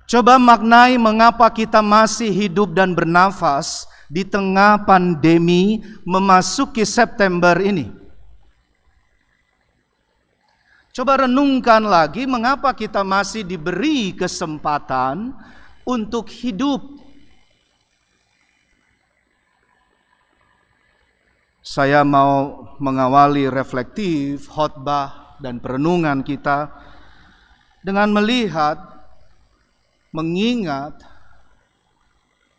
Coba maknai mengapa kita masih hidup dan bernafas di tengah pandemi memasuki September ini. Coba renungkan lagi mengapa kita masih diberi kesempatan untuk hidup. Saya mau mengawali reflektif, khotbah, dan perenungan kita dengan melihat, mengingat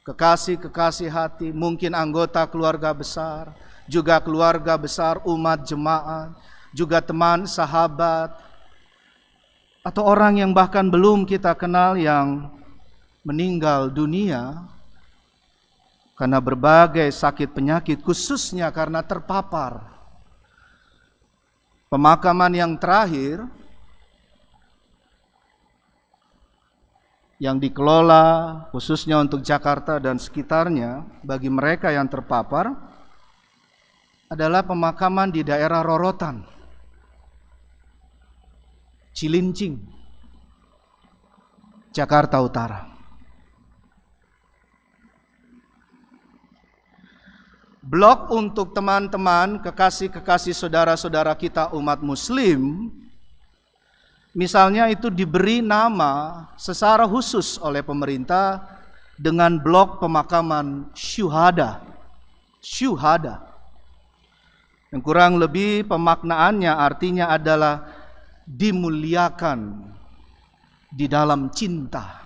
kekasih-kekasih hati, mungkin anggota keluarga besar, juga keluarga besar umat jemaat, juga teman, sahabat, atau orang yang bahkan belum kita kenal yang meninggal dunia karena berbagai sakit penyakit, khususnya karena terpapar. Pemakaman yang terakhir yang dikelola khususnya untuk Jakarta dan sekitarnya bagi mereka yang terpapar adalah pemakaman di daerah Rorotan, Cilincing, Jakarta Utara. Blok untuk teman-teman, kekasih-kekasih saudara-saudara kita umat muslim, misalnya itu diberi nama secara khusus oleh pemerintah dengan blok pemakaman syuhada. Syuhada. Yang kurang lebih pemaknaannya artinya adalah dimuliakan di dalam cinta.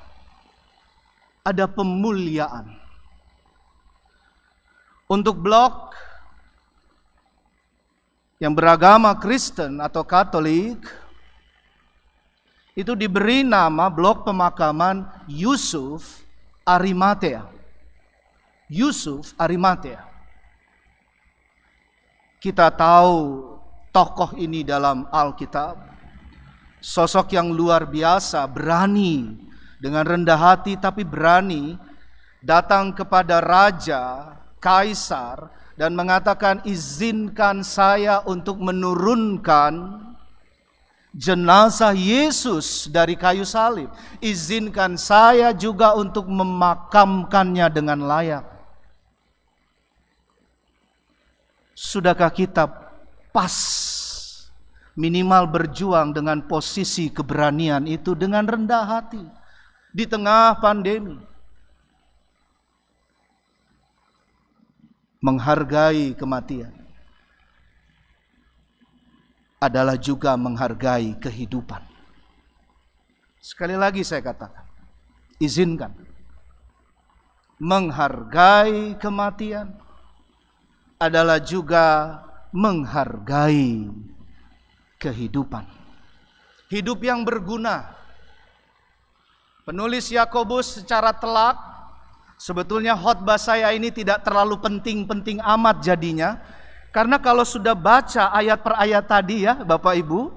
Ada pemuliaan. Untuk blok yang beragama Kristen atau Katolik, itu diberi nama blok pemakaman Yusuf Arimatea. Yusuf Arimatea. Kita tahu tokoh ini dalam Alkitab. Sosok yang luar biasa, berani, dengan rendah hati tapi berani, datang kepada raja, kaisar, dan mengatakan, izinkan saya untuk menurunkan jenazah Yesus dari kayu salib. Izinkan saya juga untuk memakamkannya dengan layak. Sudahkah kita pas minimal berjuang dengan posisi keberanian itu dengan rendah hati di tengah pandemi? Menghargai kematian adalah juga menghargai kehidupan. Sekali lagi saya katakan, izinkan. Menghargai kematian adalah juga menghargai kehidupan. Hidup yang berguna. Penulis Yakobus secara telak, sebetulnya khotbah saya ini tidak terlalu penting-penting amat jadinya. Karena kalau sudah baca ayat per ayat tadi ya Bapak Ibu.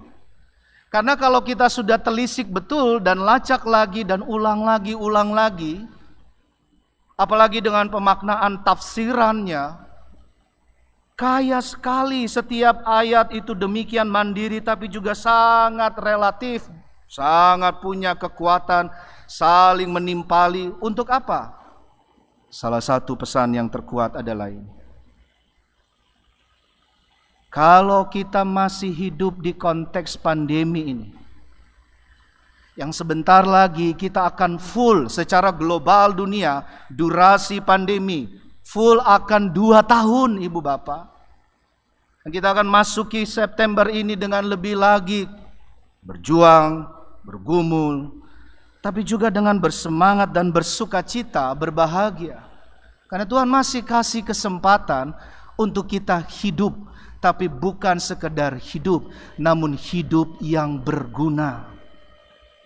Karena kalau kita sudah telisik betul dan lacak lagi dan ulang lagi. Apalagi dengan pemaknaan tafsirannya. Kaya sekali setiap ayat itu demikian mandiri tapi juga sangat relatif. Sangat punya kekuatan, saling menimpali. Untuk apa? Salah satu pesan yang terkuat adalah ini. Kalau kita masih hidup di konteks pandemi ini, yang sebentar lagi kita akan full secara global dunia, durasi pandemi, full akan 2 tahun Ibu Bapak. Dan kita akan masuki September ini dengan lebih lagi berjuang, bergumul, tapi juga dengan bersemangat dan bersukacita, berbahagia. Karena Tuhan masih kasih kesempatan untuk kita hidup, tapi bukan sekedar hidup, namun hidup yang berguna.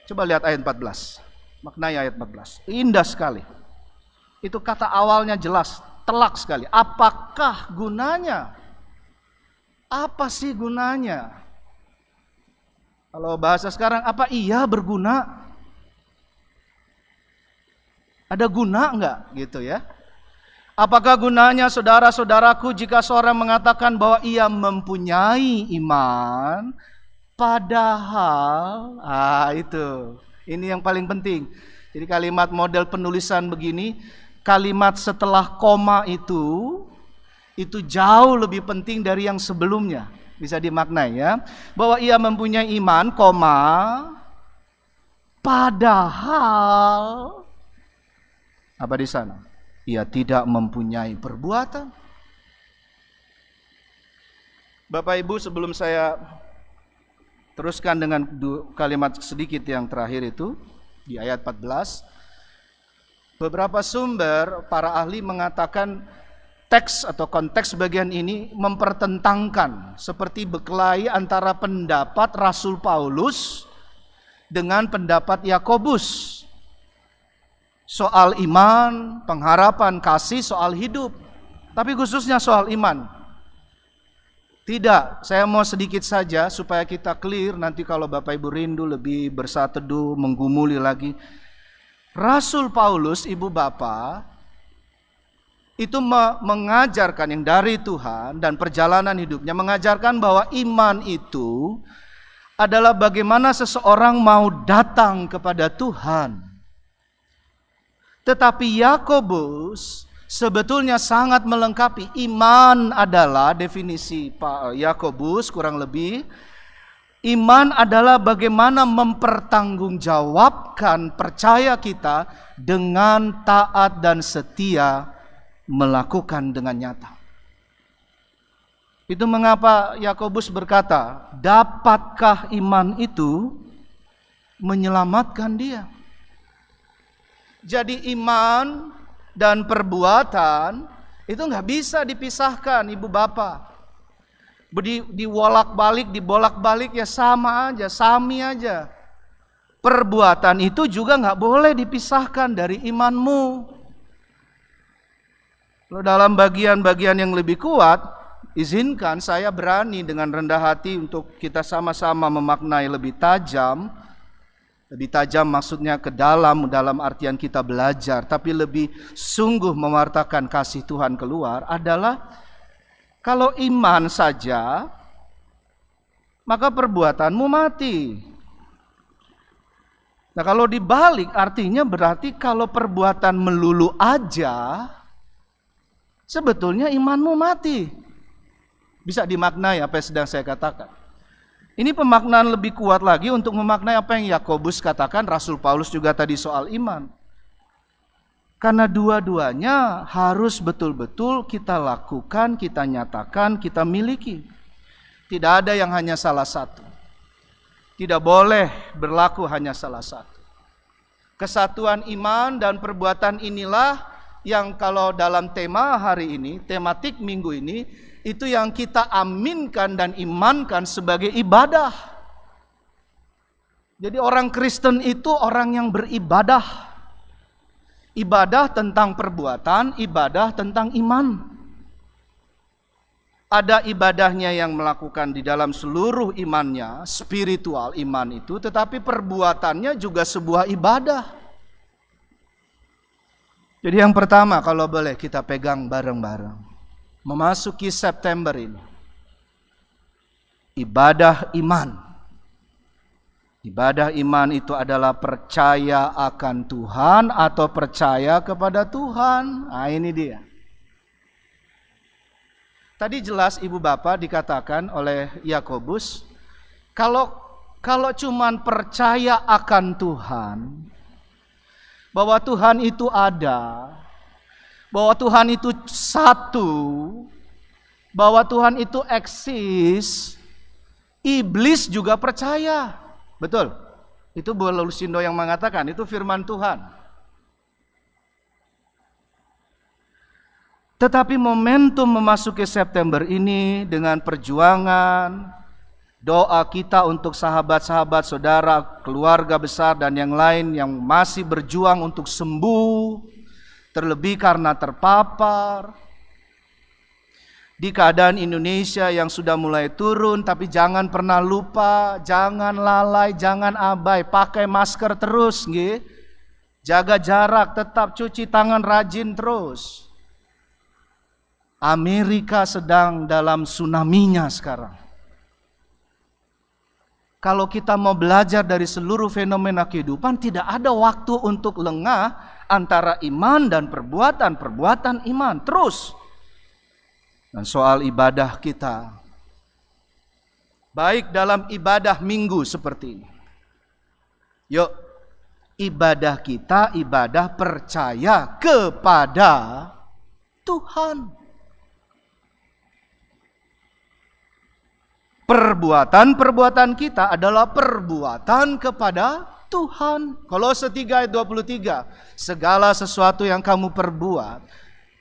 Coba lihat ayat 14. Maknai ayat 14. Indah sekali. Itu kata awalnya jelas, telak sekali. Apakah gunanya? Apa sih gunanya? Kalau bahasa sekarang, apa iya berguna? Ada guna enggak gitu ya? Apakah gunanya saudara-saudaraku jika seorang mengatakan bahwa ia mempunyai iman, padahal, itu. Ini yang paling penting. Jadi kalimat model penulisan begini, kalimat setelah koma itu jauh lebih penting dari yang sebelumnya. Bisa dimaknai ya, bahwa ia mempunyai iman, koma, padahal apa di sana? Ia tidak mempunyai perbuatan. Bapak Ibu, sebelum saya teruskan dengan kalimat sedikit yang terakhir itu di ayat 14, beberapa sumber para ahli mengatakan teks atau konteks bagian ini mempertentangkan seperti berkelahi antara pendapat Rasul Paulus dengan pendapat Yakobus soal iman, pengharapan, kasih, soal hidup, tapi khususnya soal iman. Tidak, saya mau sedikit saja supaya kita clear, nanti kalau Bapak Ibu rindu lebih bersateduh, menggumuli lagi. Rasul Paulus, Ibu Bapak, itu mengajarkan yang dari Tuhan dan perjalanan hidupnya, mengajarkan bahwa iman itu adalah bagaimana seseorang mau datang kepada Tuhan. Tetapi Yakobus sebetulnya sangat melengkapi. Iman adalah, definisi Pak Yakobus kurang lebih, iman adalah bagaimana mempertanggungjawabkan percaya kita dengan taat dan setia melakukan dengan nyata. Itu mengapa Yakobus berkata, dapatkah iman itu menyelamatkan dia? Jadi iman dan perbuatan itu nggak bisa dipisahkan, Ibu Bapak. Dibolak-balik ya sama aja, sami aja. Perbuatan itu juga nggak boleh dipisahkan dari imanmu. Lalu dalam bagian-bagian yang lebih kuat, izinkan saya berani dengan rendah hati untuk kita sama-sama memaknai lebih tajam. Lebih tajam maksudnya ke dalam artian kita belajar, tapi lebih sungguh mewartakan kasih Tuhan keluar adalah kalau iman saja, maka perbuatanmu mati. Nah kalau dibalik artinya berarti kalau perbuatan melulu aja, sebetulnya imanmu mati. Bisa dimaknai apa yang sedang saya katakan. Ini pemaknaan lebih kuat lagi untuk memaknai apa yang Yakobus katakan, Rasul Paulus juga tadi soal iman. Karena dua-duanya harus betul-betul kita lakukan, kita nyatakan, kita miliki. Tidak ada yang hanya salah satu. Tidak boleh berlaku hanya salah satu. Kesatuan iman dan perbuatan inilah yang kalau dalam tema hari ini, tematik minggu ini, itu yang kita aminkan dan imankan sebagai ibadah. Jadi orang Kristen itu orang yang beribadah. Ibadah tentang perbuatan, ibadah tentang iman. Ada ibadahnya yang melakukan di dalam seluruh imannya, spiritual iman itu, tetapi perbuatannya juga sebuah ibadah. Jadi yang pertama kalau boleh kita pegang bareng-bareng. Memasuki September ini, ibadah iman. Ibadah iman itu adalah percaya akan Tuhan atau percaya kepada Tuhan. Nah ini dia. Tadi jelas Ibu Bapak dikatakan oleh Yakobus, kalau cuman percaya akan Tuhan, bahwa Tuhan itu ada, bahwa Tuhan itu satu, bahwa Tuhan itu eksis, iblis juga percaya. Betul? Itu Bu Lusindo yang mengatakan, itu firman Tuhan. Tetapi momentum memasuki September ini dengan perjuangan, doa kita untuk sahabat-sahabat, saudara, keluarga besar dan yang lain yang masih berjuang untuk sembuh, terlebih karena terpapar di keadaan Indonesia yang sudah mulai turun. Tapi jangan pernah lupa, jangan lalai, jangan abai, pakai masker terus, nggih. Jaga jarak, tetap cuci tangan rajin terus. Amerika sedang dalam tsunami-nya sekarang. Kalau kita mau belajar dari seluruh fenomena kehidupan, tidak ada waktu untuk lengah antara iman dan perbuatan iman. Terus. Dan soal ibadah kita, baik dalam ibadah minggu seperti ini. Yuk, ibadah kita ibadah percaya kepada Tuhan. Perbuatan kita adalah perbuatan kepada Tuhan. Kolose 3 ayat 23. Segala sesuatu yang kamu perbuat,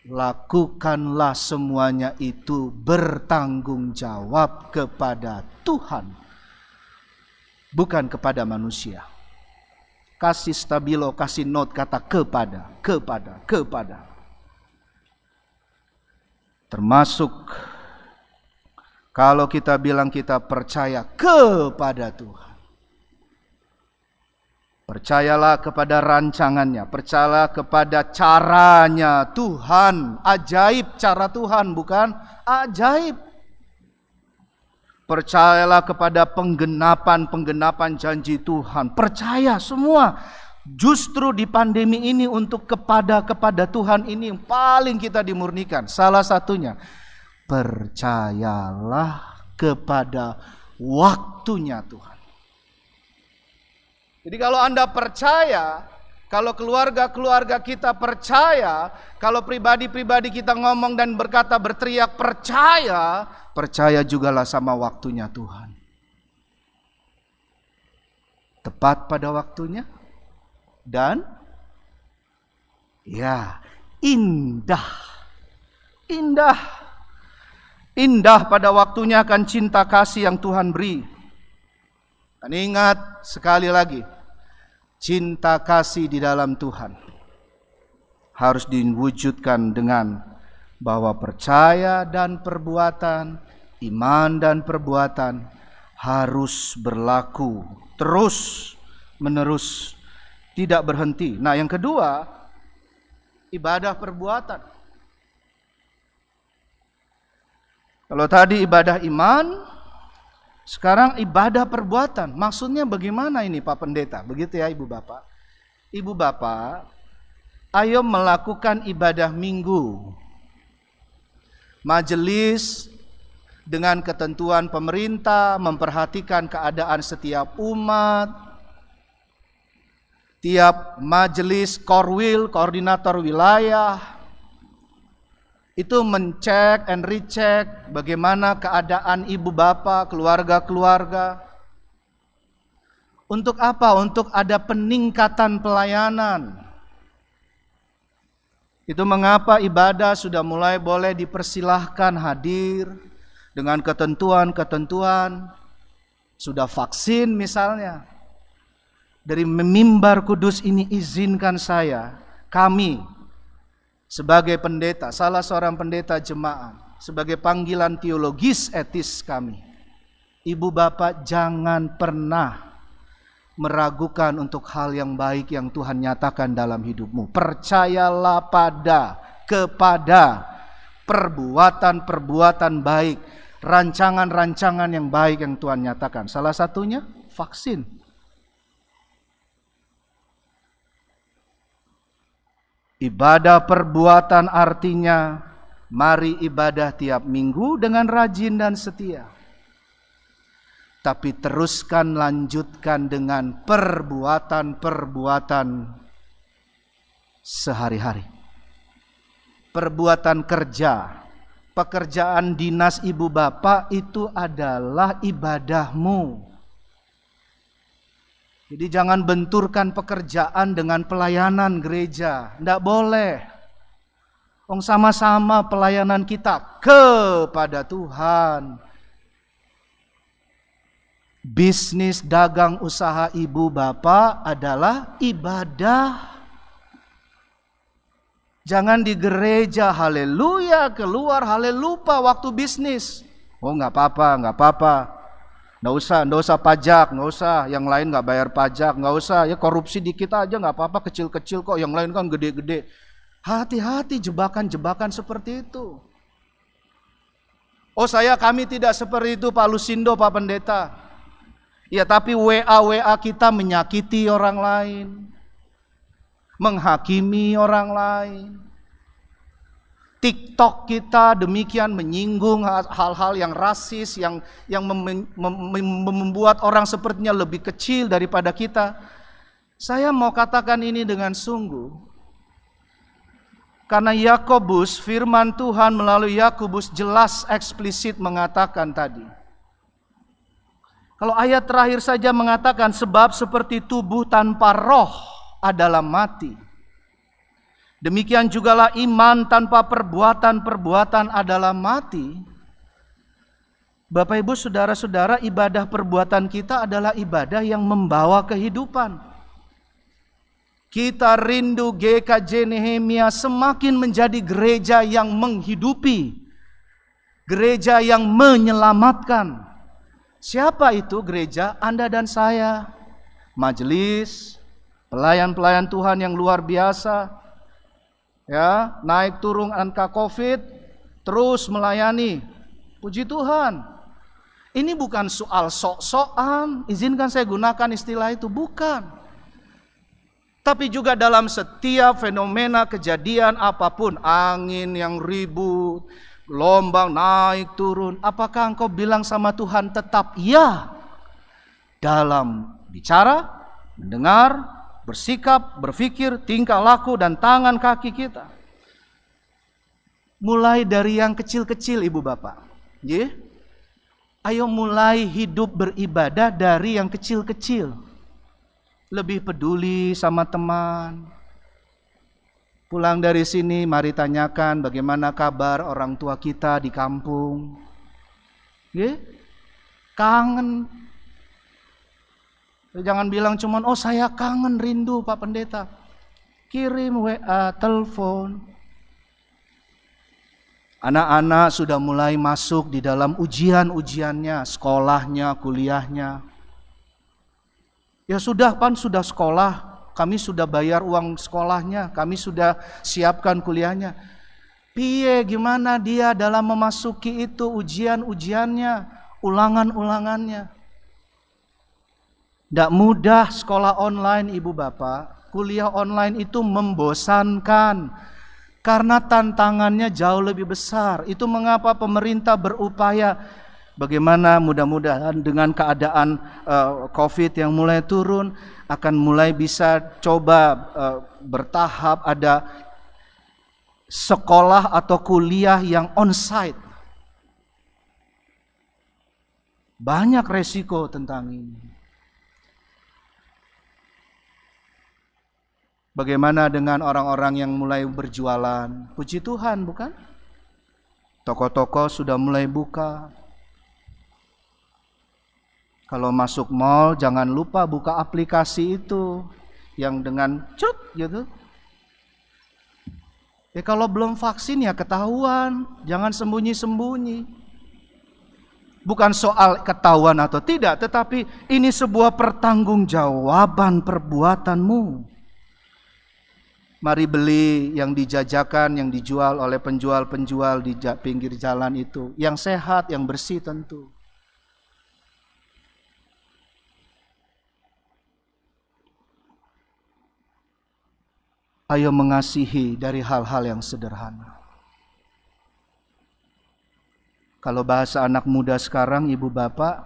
lakukanlah semuanya itu bertanggung jawab kepada Tuhan, bukan kepada manusia. Kasih stabilo, kasih note kata kepada. Termasuk kalau kita bilang kita percaya kepada Tuhan. Percayalah kepada rancangannya, percayalah kepada caranya Tuhan. Ajaib cara Tuhan, bukan ajaib. Percayalah kepada penggenapan janji Tuhan. Percaya semua. Justru di pandemi ini untuk kepada Tuhan ini yang paling kita dimurnikan. Salah satunya, percayalah kepada waktunya Tuhan. Jadi kalau Anda percaya, kalau keluarga-keluarga kita percaya, kalau pribadi-pribadi kita ngomong dan berkata berteriak percaya jugalah sama waktunya Tuhan. Tepat pada waktunya dan ya indah. Indah pada waktunya akan cinta kasih yang Tuhan beri. Dan ingat sekali lagi, cinta kasih di dalam Tuhan harus diwujudkan dengan bahwa percaya dan perbuatan, iman dan perbuatan harus berlaku terus menerus, tidak berhenti. Nah, yang kedua, ibadah perbuatan. Kalau tadi ibadah iman, sekarang ibadah perbuatan. Maksudnya bagaimana ini Pak Pendeta? Begitu ya Ibu Bapak. Ibu Bapak, ayo melakukan ibadah minggu. Majelis dengan ketentuan pemerintah, memperhatikan keadaan setiap umat. Tiap majelis korwil, koordinator wilayah, itu mencek and recheck bagaimana keadaan ibu bapak, keluarga-keluarga. Untuk apa? Untuk ada peningkatan pelayanan. Itu mengapa ibadah sudah mulai boleh dipersilahkan hadir dengan ketentuan-ketentuan. Sudah vaksin misalnya. Dari mimbar kudus ini izinkan kami sebagai pendeta, salah seorang pendeta jemaat, sebagai panggilan teologis etis kami, ibu bapak jangan pernah meragukan untuk hal yang baik yang Tuhan nyatakan dalam hidupmu. Percayalah kepada perbuatan-perbuatan baik, rancangan-rancangan yang baik yang Tuhan nyatakan. Salah satunya vaksin. Ibadah perbuatan artinya mari ibadah tiap minggu dengan rajin dan setia. Tapi teruskan lanjutkan dengan perbuatan-perbuatan sehari-hari. Perbuatan kerja, pekerjaan dinas ibu bapak itu adalah ibadahmu. Jadi jangan benturkan pekerjaan dengan pelayanan gereja. Tidak boleh. Sama-sama pelayanan kita kepada Tuhan. Bisnis, dagang, usaha ibu bapak adalah ibadah. Jangan di gereja haleluya, keluar halelupa waktu bisnis. Oh nggak apa-apa. Nggak usah pajak, nggak usah. Yang lain nggak bayar pajak, nggak usah. Ya korupsi dikit aja nggak apa-apa, kecil-kecil kok. Yang lain kan gede-gede. Hati-hati jebakan-jebakan seperti itu. Oh kami tidak seperti itu Pak Lusindo, Pak Pendeta. Ya tapi WA kita menyakiti orang lain, menghakimi orang lain. TikTok kita demikian menyinggung hal-hal yang rasis, yang membuat orang sepertinya lebih kecil daripada kita. Saya mau katakan ini dengan sungguh. Karena Yakobus, firman Tuhan melalui Yakobus jelas eksplisit mengatakan tadi. Kalau ayat terakhir saja mengatakan, sebab seperti tubuh tanpa roh adalah mati. Demikian jugalah iman tanpa perbuatan adalah mati. Bapak Ibu saudara-saudara, ibadah perbuatan kita adalah ibadah yang membawa kehidupan. Kita rindu GKJ Nehemia semakin menjadi gereja yang menghidupi, gereja yang menyelamatkan. Siapa itu gereja? Anda dan saya. Majelis, pelayan-pelayan Tuhan yang luar biasa. Ya, naik turun angka Covid, terus melayani. Puji Tuhan. Ini bukan soal sok-sokan, izinkan saya gunakan istilah itu, bukan. Tapi juga dalam setiap fenomena kejadian apapun, angin yang ribut, gelombang naik turun, apakah engkau bilang sama Tuhan tetap iya dalam bicara, mendengar, bersikap, berpikir, tingkah laku dan tangan kaki kita? Mulai dari yang kecil-kecil Ibu Bapak. Ayo mulai hidup beribadah dari yang kecil-kecil. Lebih peduli sama teman. Pulang dari sini mari tanyakan bagaimana kabar orang tua kita di kampung. Kangen. Jangan bilang cuman, oh saya kangen, rindu Pak Pendeta. Kirim WA, telepon. Anak-anak sudah mulai masuk di dalam ujian-ujiannya, sekolahnya, kuliahnya. Ya sudah Pan, sudah sekolah, kami sudah bayar uang sekolahnya, kami sudah siapkan kuliahnya. Piye gimana dia dalam memasuki itu ujian-ujiannya, ulangan-ulangannya. Tidak mudah sekolah online Ibu Bapak, kuliah online itu membosankan. Karena tantangannya jauh lebih besar. Itu mengapa pemerintah berupaya bagaimana mudah-mudahan dengan keadaan Covid yang mulai turun akan mulai bisa coba bertahap ada sekolah atau kuliah yang onsite. Banyak resiko tentang ini. Bagaimana dengan orang-orang yang mulai berjualan? Puji Tuhan, bukan? Toko-toko sudah mulai buka. Kalau masuk mall jangan lupa buka aplikasi itu yang dengan cut gitu. Ya kalau belum vaksin ya ketahuan, jangan sembunyi-sembunyi. Bukan soal ketahuan atau tidak, tetapi ini sebuah pertanggungjawaban perbuatanmu. Mari beli yang dijajakan, yang dijual oleh penjual-penjual di pinggir jalan itu. Yang sehat, yang bersih tentu. Ayo mengasihi dari hal-hal yang sederhana. Kalau bahasa anak muda sekarang, Ibu Bapak,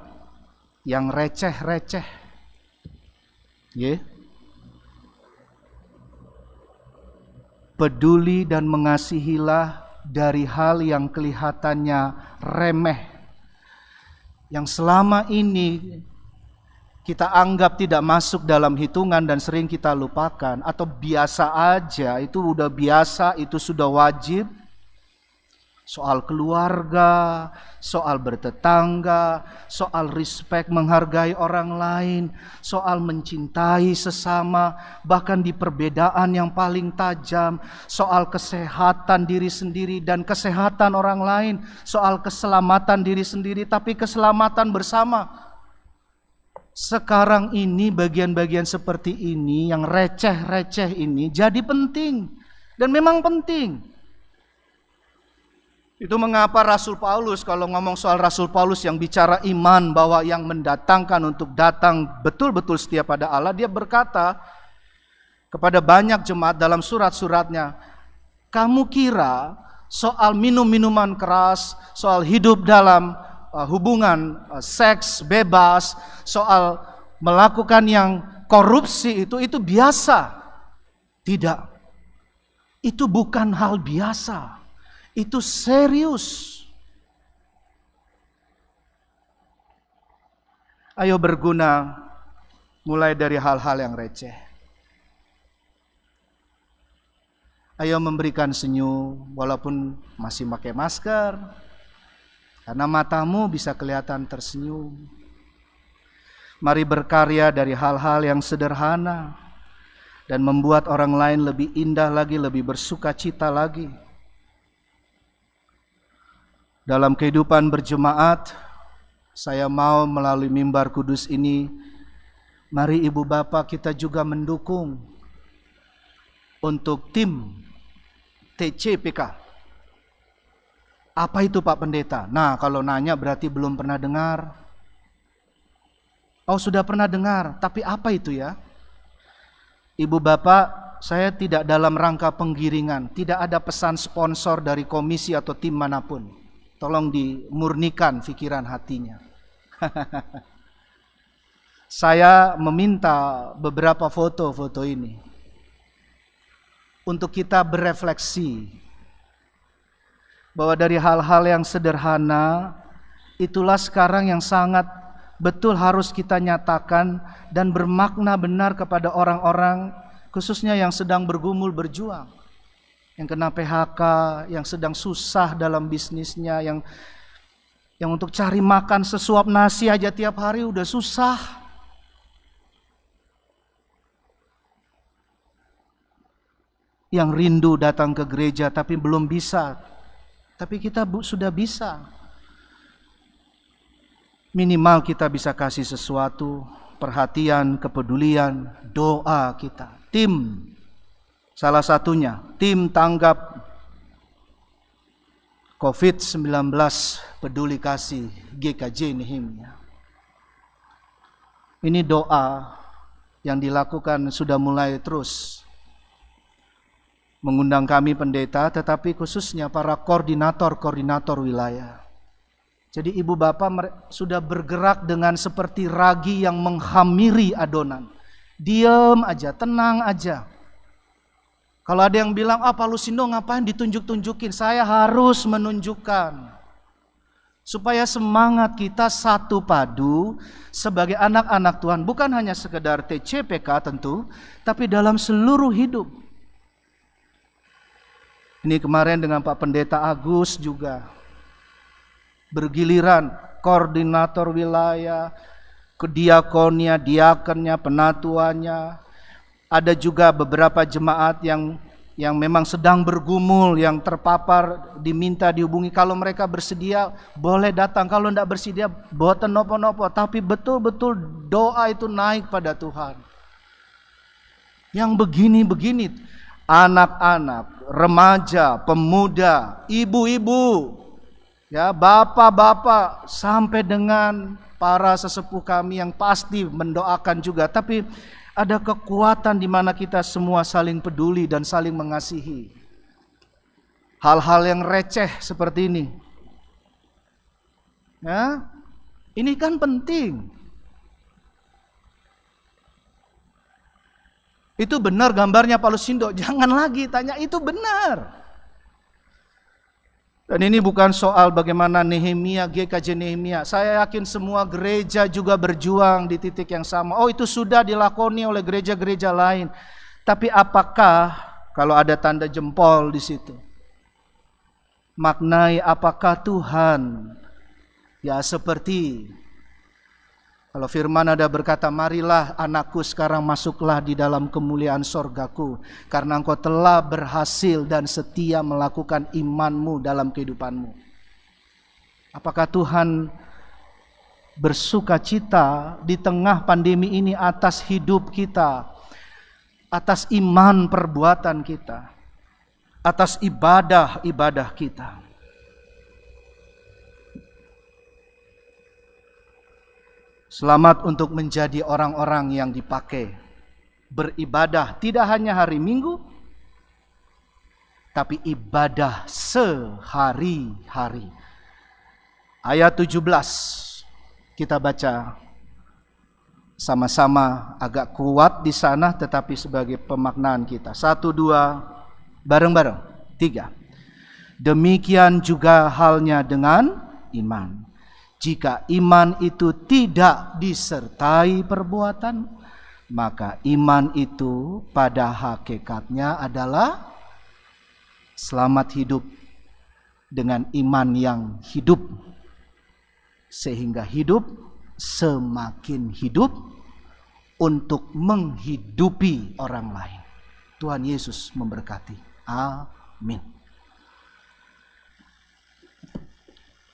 yang receh-receh. Peduli dan mengasihilah dari hal yang kelihatannya remeh. Yang selama ini kita anggap tidak masuk dalam hitungan dan sering kita lupakan. Atau biasa aja, itu udah biasa, itu sudah wajib. Soal keluarga, soal bertetangga, soal respect menghargai orang lain, soal mencintai sesama, bahkan di perbedaan yang paling tajam, soal kesehatan diri sendiri dan kesehatan orang lain, soal keselamatan diri sendiri tapi keselamatan bersama. Sekarang ini bagian-bagian seperti ini yang receh-receh ini jadi penting dan memang penting. Itu mengapa Rasul Paulus, kalau ngomong soal Rasul Paulus yang bicara iman, bahwa yang mendatangkan untuk datang betul-betul setia pada Allah, dia berkata kepada banyak jemaat dalam surat-suratnya, kamu kira soal minum-minuman keras, soal hidup dalam hubungan seks bebas, soal melakukan yang korupsi itu biasa? Tidak. Itu bukan hal biasa. Itu serius. Ayo berguna mulai dari hal-hal yang receh. Ayo memberikan senyum walaupun masih pakai masker. Karena matamu bisa kelihatan tersenyum. Mari berkarya dari hal-hal yang sederhana dan membuat orang lain lebih indah lagi, lebih bersuka cita lagi. Dalam kehidupan berjemaat, saya mau melalui mimbar kudus ini, mari Ibu Bapak kita juga mendukung untuk tim TCPK. Apa itu Pak Pendeta? Nah, kalau nanya berarti belum pernah dengar. Oh, sudah pernah dengar, tapi apa itu ya? Ibu Bapak, saya tidak dalam rangka penggiringan, tidak ada pesan sponsor dari komisi atau tim manapun. Tolong dimurnikan pikiran hatinya. Saya meminta beberapa foto-foto ini untuk kita berefleksi bahwa dari hal-hal yang sederhana itulah sekarang yang sangat betul harus kita nyatakan dan bermakna benar kepada orang-orang khususnya yang sedang bergumul berjuang, yang kena PHK, yang sedang susah dalam bisnisnya, yang untuk cari makan sesuap nasi aja tiap hari udah susah. Yang rindu datang ke gereja tapi belum bisa. Tapi kita sudah bisa. Minimal kita bisa kasih sesuatu, perhatian, kepedulian, doa kita. Tim, salah satunya, tim tanggap COVID-19 peduli kasih GKJ Nehemia. Ini doa yang dilakukan sudah mulai terus mengundang kami pendeta, tetapi khususnya para koordinator wilayah. Jadi ibu bapak sudah bergerak dengan seperti ragi yang menghamiri adonan. Diam aja, tenang aja. Kalau ada yang bilang, Pak Lusindo ngapain ditunjuk-tunjukin? Saya harus menunjukkan. Supaya semangat kita satu padu sebagai anak-anak Tuhan. Bukan hanya sekedar TCPK tentu, tapi dalam seluruh hidup. Ini kemarin dengan Pak Pendeta Agus juga. Bergiliran koordinator wilayah, kediakonnya, diakennya, penatuannya. Ada juga beberapa jemaat yang memang sedang bergumul, yang terpapar, diminta dihubungi. Kalau mereka bersedia boleh datang, kalau tidak bersedia boten nopo-nopo. Tapi betul-betul doa itu naik pada Tuhan. Yang begini-begini, anak-anak, remaja, pemuda, ibu-ibu, ya, bapak-bapak, sampai dengan para sesepuh kami yang pasti mendoakan juga. Tapi ada kekuatan di mana kita semua saling peduli dan saling mengasihi. Hal-hal yang receh seperti ini, ya, ini kan penting. Itu benar gambarnya Pak Lusindo. Jangan lagi tanya itu benar. Dan ini bukan soal bagaimana Nehemia, GKJ Nehemia. Saya yakin semua gereja juga berjuang di titik yang sama. Oh, itu sudah dilakoni oleh gereja-gereja lain. Tapi apakah kalau ada tanda jempol di situ? Maknai apakah Tuhan ya seperti kalau firman ada berkata, marilah anakku sekarang masuklah di dalam kemuliaan sorgaku. Karena engkau telah berhasil dan setia melakukan imanmu dalam kehidupanmu. Apakah Tuhan bersuka cita di tengah pandemi ini atas hidup kita, atas iman perbuatan kita, atas ibadah-ibadah kita? Selamat untuk menjadi orang-orang yang dipakai beribadah tidak hanya hari Minggu, tapi ibadah sehari-hari. Ayat 17 kita baca sama-sama, agak kuat di sana tetapi sebagai pemaknaan kita. 1, 2, bareng-bareng. 3. Demikian juga halnya dengan iman. Jika iman itu tidak disertai perbuatan, maka iman itu pada hakikatnya adalah selamat hidup dengan iman yang hidup. Sehingga hidup semakin hidup untuk menghidupi orang lain. Tuhan Yesus memberkati. Amin.